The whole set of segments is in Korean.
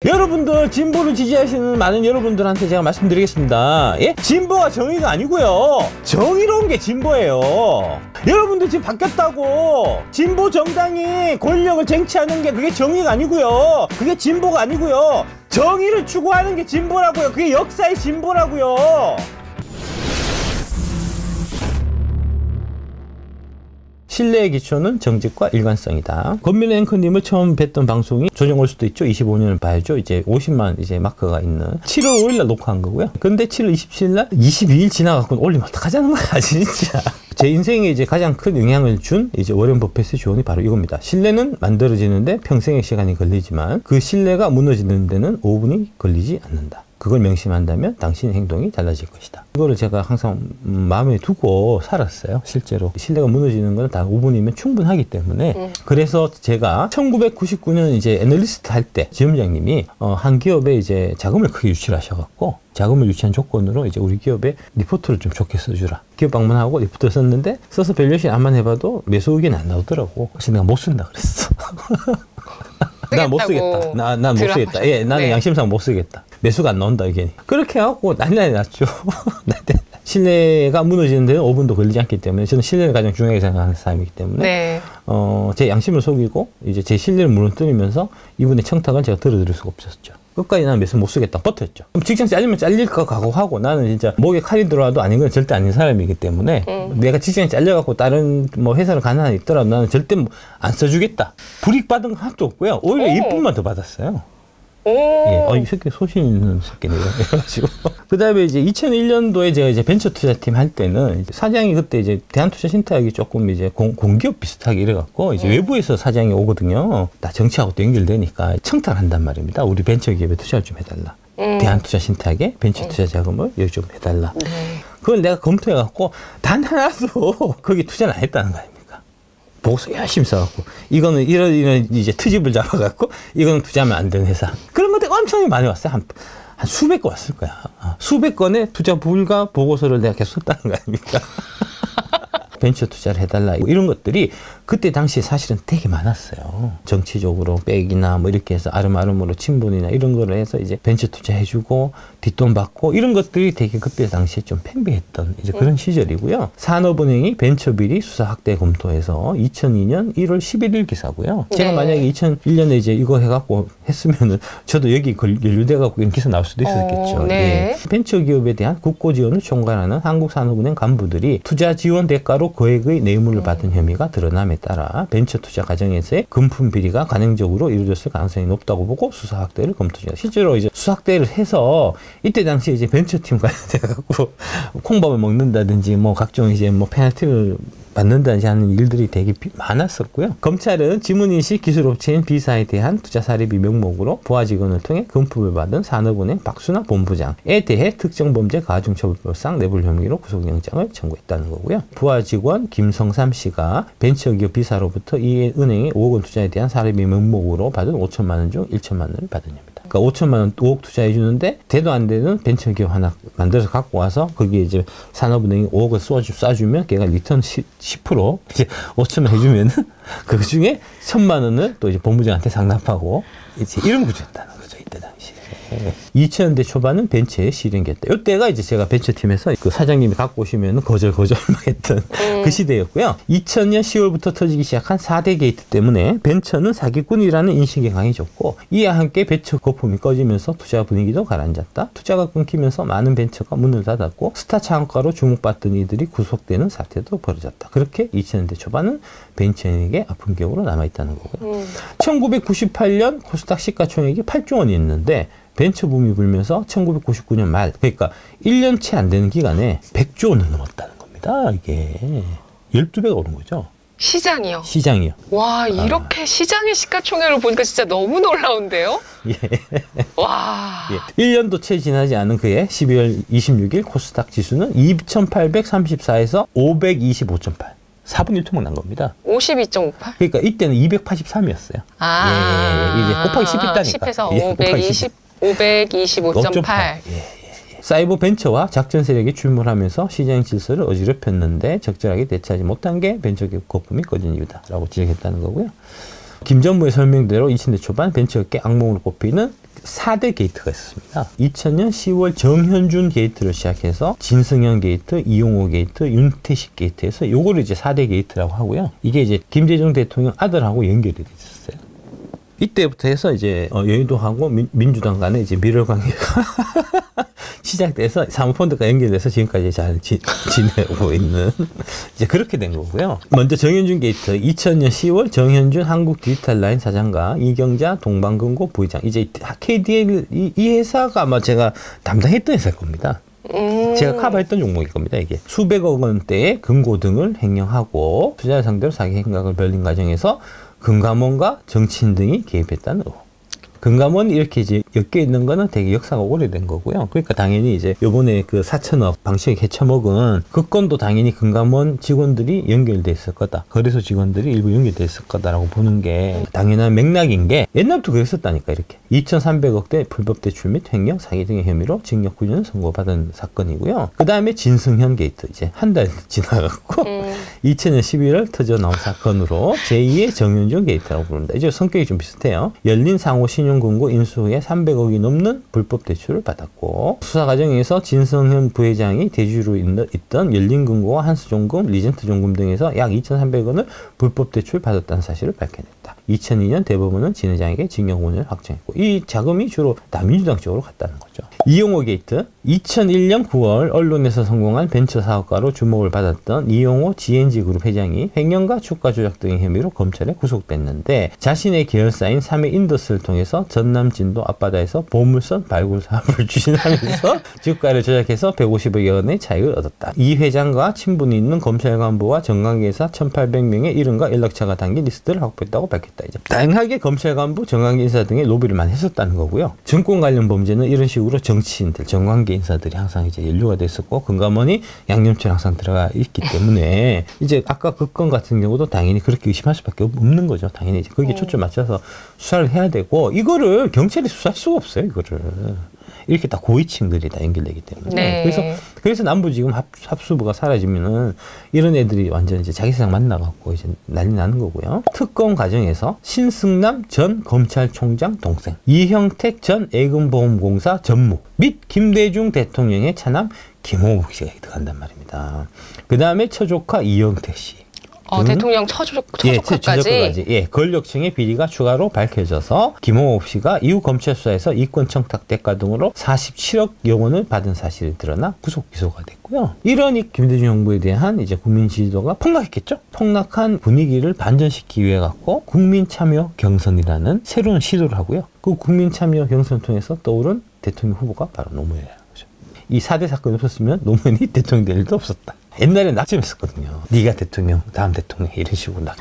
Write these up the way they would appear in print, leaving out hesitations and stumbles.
여러분들 진보를 지지하시는 많은 여러분들한테 제가 말씀드리겠습니다. 예? 진보가 정의가 아니고요. 정의로운 게 진보예요. 여러분들 지금 바뀌었다고 진보 정당이 권력을 쟁취하는 게 그게 정의가 아니고요. 그게 진보가 아니고요. 정의를 추구하는 게 진보라고요. 그게 역사의 진보라고요. 신뢰의 기초는 정직과 일관성이다. 권민우 앵커님을 처음 뵀던 방송이 조정 올 수도 있죠. 25년을 봐야죠. 이제 50만 이제 마크가 있는 7월 5일 날 녹화한 거고요. 근데 7월 27일 날 22일 지나갖고 올리면 어떡하자는 거야, 진짜. 제 인생에 이제 가장 큰 영향을 준 이제 워렌 버핏의 조언이 바로 이겁니다. 신뢰는 만들어지는데 평생의 시간이 걸리지만 그 신뢰가 무너지는 데는 5분이 걸리지 않는다. 그걸 명심한다면 당신의 행동이 달라질 것이다. 이거를 제가 항상 마음에 두고 살았어요. 실제로 신뢰가 무너지는 건 다 5분이면 충분하기 때문에. 그래서 제가 1999년 이제 애널리스트 할 때 지점장님이 한 기업에 이제 자금을 크게 유치를 하셔갖고 자금을 유치한 조건으로 이제 우리 기업에 리포트를 좀 좋게 써주라. 기업 방문하고 리포트를 썼는데 써서 밸류에이션 안만 해봐도 매수 의견이 안 나오더라고. 그래서 내가 못 쓴다 그랬어. 난 못 쓰겠다. 난 못 쓰겠다. 예, 나는 네. 양심상 못 쓰겠다. 매수가 안 나온다, 이게. 그렇게 해갖고 난리 났죠. 신뢰가 무너지는 데는 5분도 걸리지 않기 때문에 저는 신뢰를 가장 중요하게 생각하는 사람이기 때문에 네. 제 양심을 속이고 이제 제 신뢰를 무너뜨리면서 이분의 청탁을 제가 들어드릴 수가 없었죠. 끝까지 나는 매수 못 쓰겠다. 버텼죠. 그럼 직장 잘리면 잘릴 거 각오하고 나는 진짜 목에 칼이 들어와도 아닌 건 절대 아닌 사람이기 때문에 내가 직장에 잘려갖고 다른 뭐 회사를 가는 한 있더라도 나는 절대 안 써주겠다. 불이익 받은 건 하나도 없고요. 오히려 이쁨만 더 받았어요. 예, 이 새끼 소신 있는 새끼네. 이래가지고. 그 다음에 이제 2001년도에 제가 이제 벤처 투자팀 할 때는 사장이 그때 이제 대한투자신탁이 조금 이제 공기업 비슷하게 이래갖고 이제 외부에서 사장이 오거든요. 다 정치하고 또 연결되니까 청탁을 한단 말입니다. 우리 벤처 기업에 투자를 좀 해달라. 대한투자신탁에 벤처 투자 자금을 여기 좀 해달라. 그걸 내가 검토해갖고 단 하나도 거기 투자를 안 했다는 거 아닙니까? 보고서 열심히 써갖고 이거는 이런 이제 트집을 잡아갖고 이거는 투자하면 안 되는 회사 그런 것들이 엄청 많이 왔어요. 한 수백 건 왔을 거야. 수백 건의 투자 불가 보고서를 내가 계속 썼다는 거 아닙니까? 벤처 투자를 해달라 이런 것들이 그때 당시에 사실은 되게 많았어요. 정치적으로 백이나 뭐 이렇게 해서 아름아름으로 친분이나 이런 거를 해서 이제 벤처 투자해주고 뒷돈 받고 이런 것들이 되게 그때 당시에 좀 팽배했던 이제 그런 시절이고요. 산업은행이 벤처 비리 수사 확대 검토해서 2002년 1월 11일 기사고요. 네. 제가 만약에 2001년에 이제 이거 해갖고 했으면은 저도 여기 연루돼갖고 이런 기사 나올 수도 있었겠죠. 네. 예. 벤처 기업에 대한 국고 지원을 총괄하는 한국산업은행 간부들이 투자 지원 대가로 거액의 뇌물을 받은 혐의가 드러남에 따라 벤처 투자 과정에서의 금품 비리가 관행적으로 이루어졌을 가능성이 높다고 보고 수사 확대를 검토 중이다. 실제로 이제 수사 확대를 해서 이때 당시에 이제 벤처팀 관련돼갖고 콩밥을 먹는다든지 뭐 각종 이제 뭐 페널티를 받는다든지 하는 일들이 되게 많았었고요. 검찰은 지문인식 기술업체인 B사에 대한 투자 사례비 명목으로 부하 직원을 통해 금품을 받은 산업은행 박순아 본부장에 대해 특정범죄 가중처벌법상 뇌물 혐의로 구속영장을 청구했다는 거고요. 부하 직원 김성삼 씨가 벤처기업 B사로부터 이 은행의 5억 원 투자에 대한 사례비 명목으로 받은 5천만 원 중 1천만 원을 받은 혐의다. 그러니까 5천만 원 5억 투자해 주는데 대도 안 되는 벤처기업 하나 만들어서 갖고 와서 거기에 이제 산업은행이 5억을 쏴주면 걔가 리턴 10% 이제 5천만 해주면은 그 중에 1,000만 원을 또 이제 본부장한테 상납하고 이제 이런 구조였다는 거죠. 이때 당시에. 2000년대 초반은 벤처의 실행기였다. 이때가 이제 제가 벤처팀에서 그 사장님이 갖고 오시면 거절 했던 그 시대였고요. 2000년 10월부터 터지기 시작한 4대 게이트 때문에 벤처는 사기꾼이라는 인식이 강해졌고 이와 함께 벤처 거품이 꺼지면서 투자 분위기도 가라앉았다. 투자가 끊기면서 많은 벤처가 문을 닫았고 스타 창업가로 주목받던 이들이 구속되는 사태도 벌어졌다. 그렇게 2000년대 초반은 벤처에게 아픈 기억으로 남아있다는 거고요. 1998년 코스닥 시가총액이 8조 원이 있는데 벤처 붐이 불면서 1999년 말 그러니까 1년 채 안 되는 기간에 100조 원을 넘었다는 겁니다. 이게 12배가 오른 거죠. 시장이요? 시장이요. 와, 이렇게 시장의 시가총액을 보니까 진짜 너무 놀라운데요? 예. 와. 예. 1년도 채 지나지 않은 그해 12월 26일 코스닥 지수는 2,834에서 525.8. 4분의 1토막 난 겁니다. 52.58? 그러니까 이때는 283이었어요. 아. 이제 곱하기 10 있다니까. 10에서 525.8. 사이버 벤처와 작전 세력이 출몰하면서 시장 질서를 어지럽혔는데 적절하게 대처하지 못한 게 벤처기업 거품이 꺼진 이유다라고 지적했다는 거고요. 김 전무의 설명대로 2000대 초반 벤처업계 악몽으로 꼽히는 4대 게이트가 있었습니다. 2000년 10월 정현준 게이트를 시작해서 진승현 게이트, 이용호 게이트, 윤태식 게이트에서 요거를 이제 4대 게이트라고 하고요. 이게 이제 김대중 대통령 아들하고 연결이 돼 있었어요. 이때부터 해서 이제 여의도하고 민주당 간에 이제 밀월 관계가 시작돼서 사모펀드가 연결돼서 지금까지 잘 지내고 있는 이제 그렇게 된 거고요. 먼저 정현준 게이트 2000년 10월 정현준 한국 디지털라인 사장과 이경자 동방금고 부회장 이제 KDL 이 회사가 아마 제가 담당했던 회사일 겁니다. 제가 커버했던 종목일 겁니다. 이게 수백억 원대의 금고 등을 횡령하고 투자자 상대로 사기 행각을 벌린 과정에서 금감원과 정치인 등이 개입했다는 의혹. 금감원이 이렇게 이제 엮여 있는 거는 되게 역사가 오래된 거고요. 그러니까 당연히 이제 요번에 그 4천억 방식에 헤쳐먹은 그 건도 당연히 금감원 직원들이 연결돼 있을 거다. 거래소 직원들이 일부 연결돼 있을 거다라고 보는 게 당연한 맥락인 게 옛날부터 그랬었다니까 이렇게. 2,300억대 불법 대출 및 횡령, 사기 등의 혐의로 징역 9년 선고받은 사건이고요. 그 다음에 진승현 게이트 이제 한 달 지나갔고 2000년 11월 터져 나온 사건으로 제2의 정현준 게이트라고 부릅니다. 이제 성격이 좀 비슷해요. 열린 상호 신용금고 인수 후에 300억이 넘는 불법 대출을 받았고 수사 과정에서 진승현 부회장이 대주주로 있던 열린금고와 한수종금, 리젠트종금 등에서 약 2,300원을 불법 대출 받았다는 사실을 밝혀냈다. 2002년 대법원은 진 회장에게 징역 5년을 확정했고 이 자금이 주로 다 민주당 쪽으로 갔다는 거죠. 이용호 게이트 2001년 9월 언론에서 성공한 벤처 사업가로 주목을 받았던 이용호 GNG그룹 회장이 횡령과 주가 조작 등의 혐의로 검찰에 구속됐는데 자신의 계열사인 3회 인더스를 통해서 전남 진도 앞바다에서 보물선 발굴 사업을 추진하면서 주가를 조작해서 150억여 원의 차익을 얻었다. 이 회장과 친분이 있는 검찰 간부와 정관계사 1,800명의 이름과 연락처가 담긴 리스트를 확보했다고 밝혔다. 이제 다양하게 검찰 간부, 정관계 인사 등의 로비를 많이 했었다는 거고요. 증권 관련 범죄는 이런 식으로 정치인들, 정관계 인사들이 항상 이제 연루가 됐었고 금감원이 양념처럼 항상 들어가 있기 때문에 이제 아까 그 건 같은 경우도 당연히 그렇게 의심할 수밖에 없는 거죠. 당연히 이제 거기에 초점 맞춰서 수사를 해야 되고 이거를 경찰이 수사할 수가 없어요. 이거를 이렇게 다 고위층들이 다 연결되기 때문에 네. 그래서 남부 지금 합수부가 사라지면은 이런 애들이 완전 이제 자기 세상 만나갖고 이제 난리 나는 거고요. 특검 과정에서 신승남 전 검찰총장 동생, 이형택 전 애금보험공사 전무 및 김대중 대통령의 차남 김호국 씨가 들어간단 말입니다. 그 다음에 처조카 이영택 씨. 대통령 처조카까지 예, 권력층의 비리가 추가로 밝혀져서 김홍옥 씨가 이후 검찰 수사에서 이권 청탁 대가 등으로 47억여 원을 받은 사실이 드러나 구속 기소가 됐고요. 이러니 김대중 정부에 대한 이제 국민 지지도가 폭락했겠죠. 폭락한 분위기를 반전시키기 위해 갖고 국민 참여 경선이라는 새로운 시도를 하고요. 그 국민 참여 경선을 통해서 떠오른 대통령 후보가 바로 노무현이라는 거죠. 이 4대 사건이 없었으면 노무현이 대통령 될 일도 없었다. 옛날에 낙점했었거든요. 네가 대통령, 다음 대통령 이런 식으로 낙.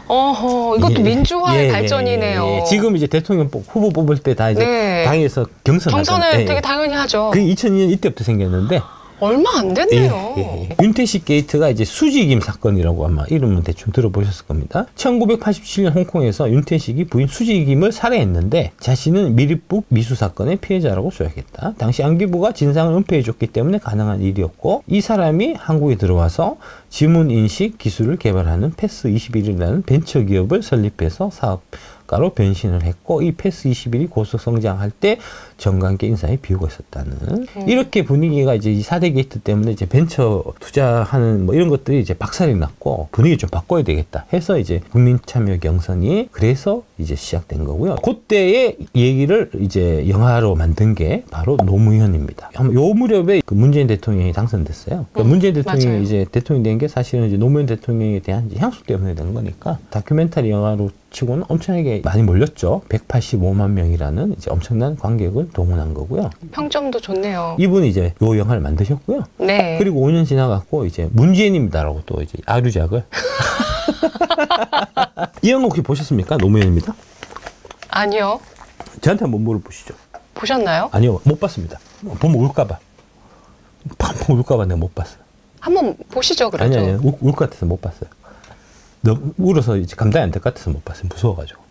이것도 민주화의 발전이네요. 지금 이제 대통령 후보 뽑을 때 다 이제 당에서 경선을 되게 당연히 하죠. 그 2002년 이때부터 생겼는데 얼마 안 됐네요. 윤태식 게이트가 이제 수지김 사건이라고 아마 이름은 대충 들어보셨을 겁니다. 1987년 홍콩에서 윤태식이 부인 수지김을 살해했는데 자신은 미립북 미수 사건의 피해자라고 조작했다. 당시 안기부가 진상을 은폐해줬기 때문에 가능한 일이었고 이 사람이 한국에 들어와서 지문인식 기술을 개발하는 패스21이라는 벤처기업을 설립해서 사업가로 변신을 했고 이 패스21이 고속 성장할 때 정관계 인사에 비호가 있었다는 이렇게 분위기가 이제 이 4대 게이트 때문에 이제 벤처 투자하는 뭐 이런 것들이 이제 박살이 났고 분위기 좀 바꿔야 되겠다 해서 이제 국민 참여 경선이 그래서 이제 시작된 거고요. 그때의 얘기를 이제 영화로 만든 게 바로 노무현입니다. 요 무렵에 그 문재인 대통령이 당선됐어요. 그러니까 문재인 대통령이 맞아요. 이제 대통령이 된 게 사실은 이제 노무현 대통령에 대한 이제 향수 때문에 된 거니까 다큐멘터리 영화로 치고는 엄청나게 많이 몰렸죠. 185만 명이라는 이제 엄청난 관객을 동원한 거고요. 평점도 좋네요. 이분이 이제 요 영화를 만드셨고요. 네. 그리고 5년 지나갔고 이제 문재인입니다라고 또 이제 아류작을 이 영화 혹시 보셨습니까? 노무현입니다. 아니요. 저한테 한번 물어보시죠. 보셨나요? 아니요, 못 봤습니다. 보면 울까봐. 보면 울까봐 내가 못 봤어요. 한번 보시죠, 그래도. 아니요, 울 것 같아서 못 봤어요. 너무 울어서 이제 감당이 안 될 것 같아서 못 봤어요. 무서워가지고.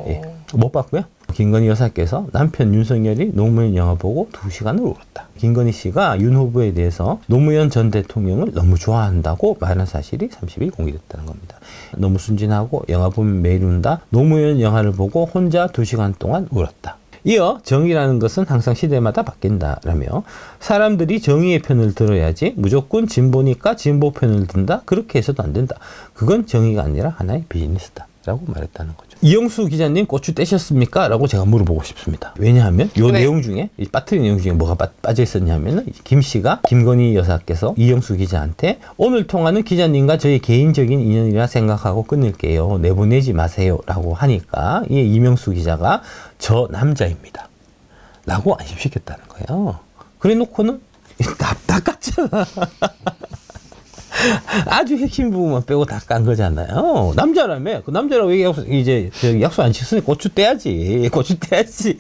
예, 못 봤고요. 김건희 여사께서 남편 윤석열이 노무현 영화 보고 2시간을 울었다. 김건희 씨가 윤 후보에 대해서 노무현 전 대통령을 너무 좋아한다고 말한 사실이 30일 공개됐다는 겁니다. 너무 순진하고 영화 보면 매일 운다. 노무현 영화를 보고 혼자 2시간 동안 울었다. 이어 정의라는 것은 항상 시대마다 바뀐다라며 사람들이 정의의 편을 들어야지 무조건 진보니까 진보 편을 든다. 그렇게 해서도 안 된다. 그건 정의가 아니라 하나의 비즈니스다. 라고 말했다는 거죠. 이영수 기자님 고추 떼셨습니까? 라고 제가 물어보고 싶습니다. 왜냐하면 이 네. 내용 중에 이 빠뜨린 내용 중에 뭐가 빠져 있었냐면은 김 씨가 김건희 여사께서 이영수 기자한테 오늘 통화는 기자님과 저희 개인적인 인연이라 생각하고 끊을게요. 내보내지 마세요. 라고 하니까 이 이명수 기자가 저 남자입니다. 라고 안심시켰다는 거예요. 그래 놓고는 다 깠잖아. 아주 핵심 부분만 빼고 다 깐 거잖아요. 남자라며. 그 남자라고 이제 약속 안 지켰으니 고추 떼야지. 고추 떼야지.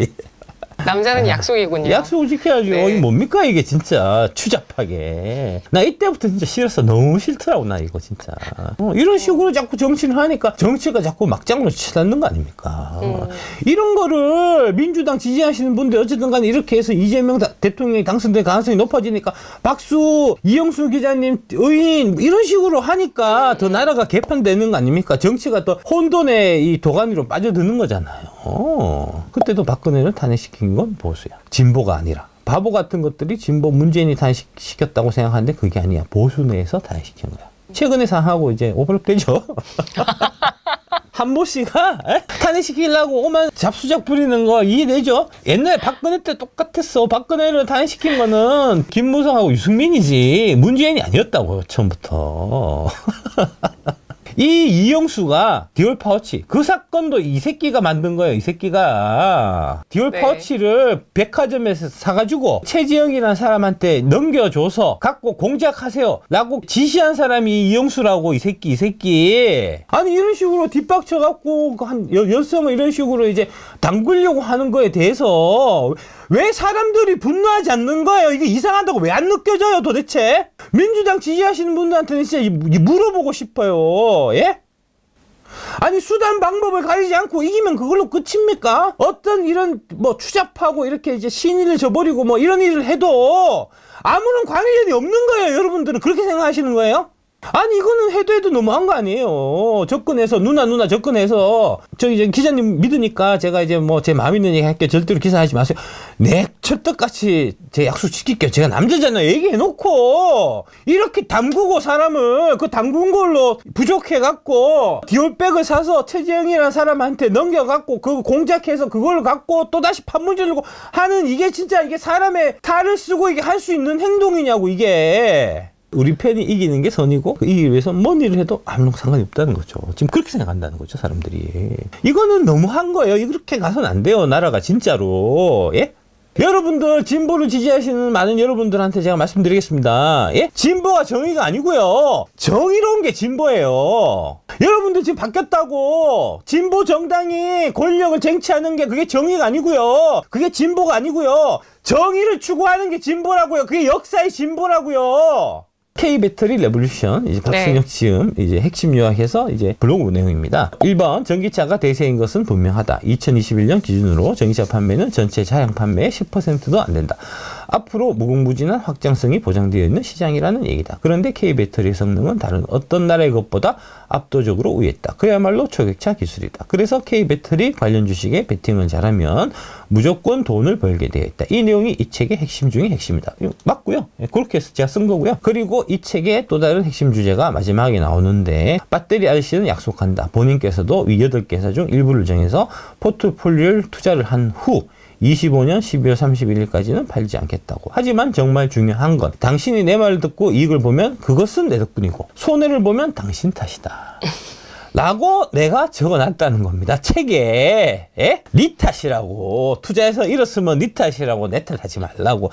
남자는 약속이군요. 약속을 지켜야죠. 네. 이게 뭡니까 이게 진짜 추잡하게. 나 이때부터 진짜 싫었어. 너무 싫더라고 나 이거 진짜. 이런 식으로 자꾸 정치를 하니까 정치가 자꾸 막장으로 치닫는 거 아닙니까? 이런 거를 민주당 지지하시는 분들 어쨌든 간에 이렇게 해서 이재명 대통령이 당선될 가능성이 높아지니까 박수, 이영수 기자님 의인 이런 식으로 하니까 더 나라가 개판되는 거 아닙니까? 정치가 더 혼돈의 이 도가니로 빠져드는 거잖아요. 그때도 박근혜를 탄핵시킨 건 보수야. 진보가 아니라. 바보 같은 것들이 진보 문재인이 탄핵시켰다고 생각하는데 그게 아니야. 보수 내에서 탄핵시킨 거야. 최근에 상하고 이제 오버랩 되죠. 한모 씨가 탄핵시키려고 오만 잡수작 부리는 거 이해되죠? 옛날에 박근혜 때 똑같았어. 박근혜를 탄핵시킨 거는 김무성하고 유승민이지 문재인이 아니었다고요. 처음부터. 이 이영수가 디올 파우치 그 사건도 이 새끼가 만든 거예요. 이 새끼가 디올 네. 파우치를 백화점에서 사가지고 최지영이라는 사람한테 넘겨줘서 갖고 공작하세요 라고 지시한 사람이 이영수라고. 이 새끼 아니 이런 식으로 뒷박쳐갖고 한 여성을 이런 식으로 이제 담그려고 하는 거에 대해서 왜 사람들이 분노하지 않는 거예요? 이게 이상하다고 왜 안 느껴져요 도대체? 민주당 지지하시는 분들한테는 진짜 물어보고 싶어요. 예? 아니 수단 방법을 가리지 않고 이기면 그걸로 끝입니까? 어떤 이런 뭐 추잡하고 이렇게 이제 신의를 저버리고 뭐 이런 일을 해도 아무런 관련이 없는 거예요. 여러분들은 그렇게 생각하시는 거예요? 아니 이거는 해도 너무한 거 아니에요. 접근해서 누나 접근해서 저 이제 기자님 믿으니까 제가 이제 뭐 제 마음 있는 얘기 할게요. 절대로 기사하지 마세요. 내 철떡같이 제 약속 지킬게요. 제가 남자잖아요. 얘기해놓고 이렇게 담그고 사람을 그 담근 걸로 부족해갖고 디올백을 사서 최재형이라는 사람한테 넘겨갖고 그 공작해서 그걸 갖고 또다시 판문 지르고 하는 이게 진짜 이게 사람의 탈을 쓰고 이게 할 수 있는 행동이냐고 이게. 우리 편이 이기는 게 선이고 이기기 위해서 뭔 일을 해도 아무 상관이 없다는 거죠. 지금 그렇게 생각한다는 거죠. 사람들이. 이거는 너무한 거예요. 이렇게 가서는 안 돼요. 나라가 진짜로. 예? 여러분들 진보를 지지하시는 많은 여러분들한테 제가 말씀드리겠습니다. 예? 진보가 정의가 아니고요. 정의로운 게 진보예요. 여러분들 지금 바뀌었다고 진보 정당이 권력을 쟁취하는 게 그게 정의가 아니고요. 그게 진보가 아니고요. 정의를 추구하는 게 진보라고요. 그게 역사의 진보라고요. K-배터리 레볼루션, 이제 박순혁 지음, 이제 핵심 요약해서 이제 블로그 내용입니다. 1번, 전기차가 대세인 것은 분명하다. 2021년 기준으로 전기차 판매는 전체 차량 판매의 10%도 안 된다. 앞으로 무궁무진한 확장성이 보장되어 있는 시장이라는 얘기다. 그런데 K-배터리의 성능은 다른 어떤 나라의 것보다 압도적으로 우위했다. 그야말로 초격차 기술이다. 그래서 K-배터리 관련 주식에 베팅을 잘하면 무조건 돈을 벌게 되어 있다. 이 내용이 이 책의 핵심 중의 핵심이다. 맞고요. 그렇게 해서 제가 쓴 거고요. 그리고 이 책의 또 다른 핵심 주제가 마지막에 나오는데 배터리 아저씨는 약속한다. 본인께서도 이 8개 회사 중 일부를 정해서 포트폴리오를 투자를 한 후 25년 12월 31일까지는 팔지 않겠다고. 하지만 정말 중요한 건 당신이 내 말을 듣고 이익을 보면 그것은 내 덕분이고 손해를 보면 당신 탓이다. 라고 내가 적어놨다는 겁니다. 책에. 예? 네 탓이라고. 투자해서 잃었으면 네 탓이라고. 내 탓하지 말라고.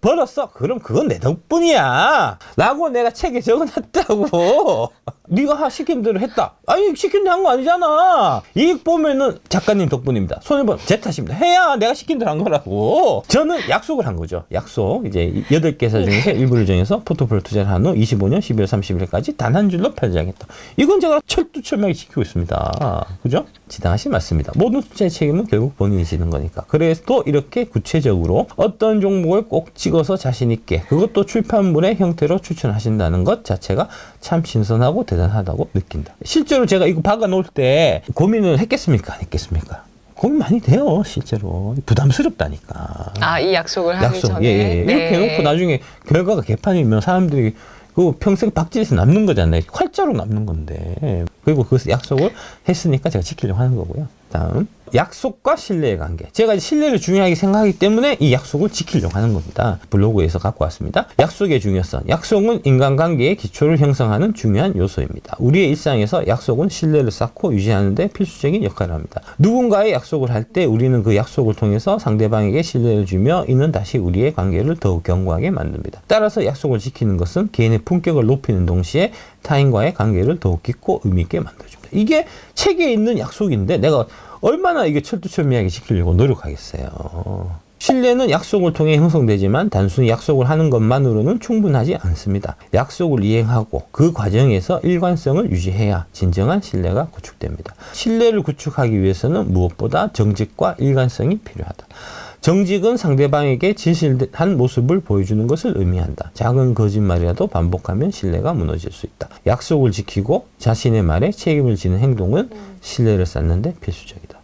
벌었어? 그럼 그건 내 덕분이야. 라고 내가 책에 적어놨다고. 네가 시킨 대로 했다. 아니 시킨 대로 한 거 아니잖아. 이익 보면은 작가님 덕분입니다. 손해보면 제 탓입니다. 해야 내가 시킨 대로 한 거라고. 저는 약속을 한 거죠. 약속. 이제 8개 회사 중에서 일부를 정해서 포트폴리오 투자를 한 후 25년 12월 30일까지 단 한 줄로 팔지 않겠다. 이건 제가 철두철미하게 지키고 있습니다. 그죠? 지당하신 말씀입니다. 모든 투자의 책임은 결국 본인이 지는 거니까. 그래서 또 이렇게 구체적으로 어떤 종목을 꼭 찍어서 자신 있게 그것도 출판물의 형태로 추천하신다는 것 자체가 참 신선하고 대단하다고 느낀다. 실제로 제가 이거 박아 놓을 때 고민을 했겠습니까? 안 했겠습니까? 고민 많이 돼요, 실제로. 부담스럽다니까. 아, 이 약속을 하기 전에. 예. 이렇게 해놓고 나중에 결과가 개판이면 사람들이 그 평생 박질에서 남는 거잖아요. 활자로 남는 건데. 그리고 그 약속을 했으니까 제가 지키려고 하는 거고요. 다음, 약속과 신뢰의 관계. 제가 신뢰를 중요하게 생각하기 때문에 이 약속을 지키려고 하는 겁니다. 블로그에서 갖고 왔습니다. 약속의 중요성. 약속은 인간관계의 기초를 형성하는 중요한 요소입니다. 우리의 일상에서 약속은 신뢰를 쌓고 유지하는 데 필수적인 역할을 합니다. 누군가의 약속을 할 때 우리는 그 약속을 통해서 상대방에게 신뢰를 주며 이는 다시 우리의 관계를 더욱 견고하게 만듭니다. 따라서 약속을 지키는 것은 개인의 품격을 높이는 동시에 타인과의 관계를 더욱 깊고 의미 있게 만들어줍니다. 이게 책에 있는 약속인데 내가 얼마나 이게 철두철미하게 지키려고 노력하겠어요. 신뢰는 약속을 통해 형성되지만 단순히 약속을 하는 것만으로는 충분하지 않습니다. 약속을 이행하고 그 과정에서 일관성을 유지해야 진정한 신뢰가 구축됩니다. 신뢰를 구축하기 위해서는 무엇보다 정직과 일관성이 필요하다. 정직은 상대방에게 진실한 모습을 보여주는 것을 의미한다. 작은 거짓말이라도 반복하면 신뢰가 무너질 수 있다. 약속을 지키고 자신의 말에 책임을 지는 행동은 신뢰를 쌓는 데 필수적이다.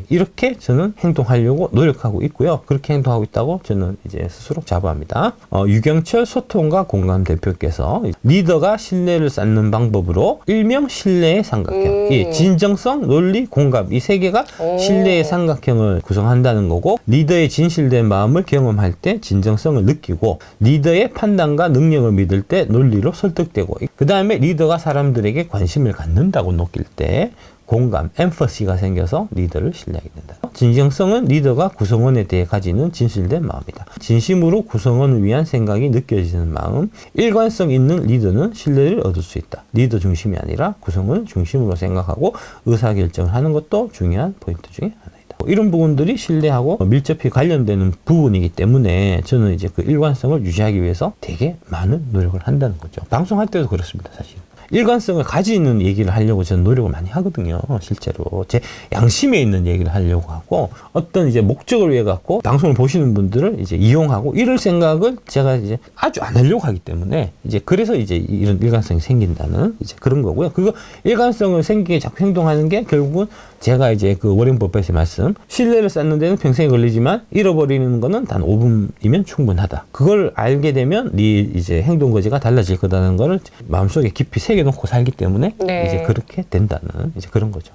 이렇게 저는 행동하려고 노력하고 있고요. 그렇게 행동하고 있다고 저는 이제 스스로 자부합니다. 유경철 소통과 공감 대표께서 리더가 신뢰를 쌓는 방법으로 일명 신뢰의 삼각형, 이 진정성, 논리, 공감 이 세 개가 신뢰의 삼각형을 구성한다는 거고, 리더의 진실된 마음을 경험할 때 진정성을 느끼고, 리더의 판단과 능력을 믿을 때 논리로 설득되고, 그 다음에 리더가 사람들에게 관심을 갖는다고 느낄 때 공감, 엠퍼시가 생겨서 리더를 신뢰하게 된다. 진정성은 리더가 구성원에 대해 가지는 진실된 마음이다. 진심으로 구성원을 위한 생각이 느껴지는 마음, 일관성 있는 리더는 신뢰를 얻을 수 있다. 리더 중심이 아니라 구성원 중심으로 생각하고 의사결정을 하는 것도 중요한 포인트 중에 하나이다. 이런 부분들이 신뢰하고 밀접히 관련되는 부분이기 때문에 저는 이제 그 일관성을 유지하기 위해서 되게 많은 노력을 한다는 거죠. 방송할 때도 그렇습니다, 사실. 일관성을 가지는 얘기를 하려고 저는 노력을 많이 하거든요. 실제로 제 양심에 있는 얘기를 하려고 하고, 어떤 이제 목적을 위해 갖고 방송을 보시는 분들을 이제 이용하고 이럴 생각을 제가 이제 아주 안 하려고 하기 때문에 이제 그래서 이제 이런 일관성이 생긴다는 이제 그런 거고요. 그리고 일관성을 생기게 자꾸 행동하는 게 결국은 제가 이제 그 워렌 버핏의 말씀, 신뢰를 쌓는 데는 평생이 걸리지만 잃어버리는 거는 단 5분이면 충분하다. 그걸 알게 되면 네 이제 행동 거지가 달라질 거다는 거를 마음속에 깊이 새겨놓고 살기 때문에 네. 이제 그렇게 된다는 이제 그런 거죠.